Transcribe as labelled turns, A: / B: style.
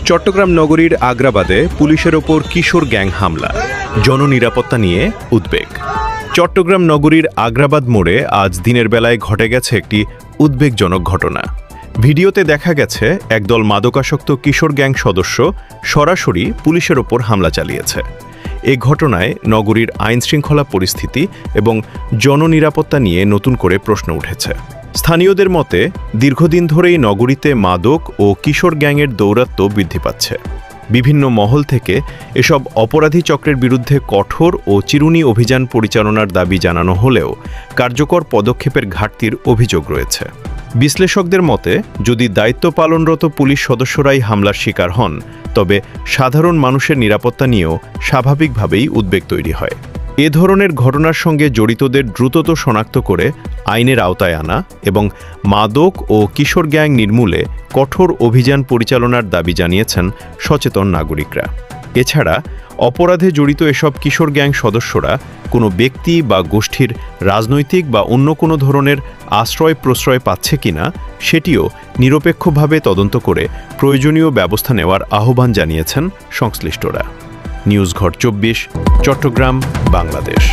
A: চট্টগ্রাম নগরীর আগ্রাবাদে পুলিশের ওপর কিশোর গ্যাং হামলা, জননিরাপত্তা নিয়ে উদ্বেগ। চট্টগ্রাম নগরীর আগ্রাবাদ মোড়ে আজ দিনের বেলায় ঘটে গেছে একটি উদ্বেগজনক ঘটনা। ভিডিওতে দেখা গেছে একদল মাদকাসক্ত কিশোর গ্যাং সদস্য সরাসরি পুলিশের ওপর হামলা চালিয়েছে। এ ঘটনায় নগরীর আইনশৃঙ্খলা পরিস্থিতি এবং জননিরাপত্তা নিয়ে নতুন করে প্রশ্ন উঠেছে। স্থানীয়দের মতে দীর্ঘদিন ধরেই নগরীতে মাদক ও কিশোর গ্যাংয়ের দৌরাত্ম্য বৃদ্ধি পাচ্ছে। বিভিন্ন মহল থেকে এসব অপরাধী চক্রের বিরুদ্ধে কঠোর ও চিরুনি অভিযান পরিচালনার দাবি জানানো হলেও কার্যকর পদক্ষেপের ঘাটতির অভিযোগ রয়েছে। বিশ্লেষকদের মতে যদি দায়িত্ব পালনরত পুলিশ সদস্যরাই হামলার শিকার হন, তবে সাধারণ মানুষের নিরাপত্তা নিয়েও স্বাভাবিকভাবেই উদ্বেগ তৈরি হয়। এ ধরনের ঘটনার সঙ্গে জড়িতদের দ্রুতত শনাক্ত করে আইনের আওতায় আনা এবং মাদক ও কিশোর গ্যাং নির্মূলে কঠোর অভিযান পরিচালনার দাবি জানিয়েছেন সচেতন নাগরিকরা। এছাড়া অপরাধে জড়িত এসব কিশোর গ্যাং সদস্যরা কোনো ব্যক্তি বা গোষ্ঠীর রাজনৈতিক বা অন্য কোনো ধরনের আশ্রয় প্রশ্রয় পাচ্ছে কিনা সেটিও নিরপেক্ষভাবে তদন্ত করে প্রয়োজনীয় ব্যবস্থা নেওয়ার আহ্বান জানিয়েছেন সংশ্লিষ্টরা। নিউজ ঘর 24, চট্টগ্রাম, বাংলাদেশ।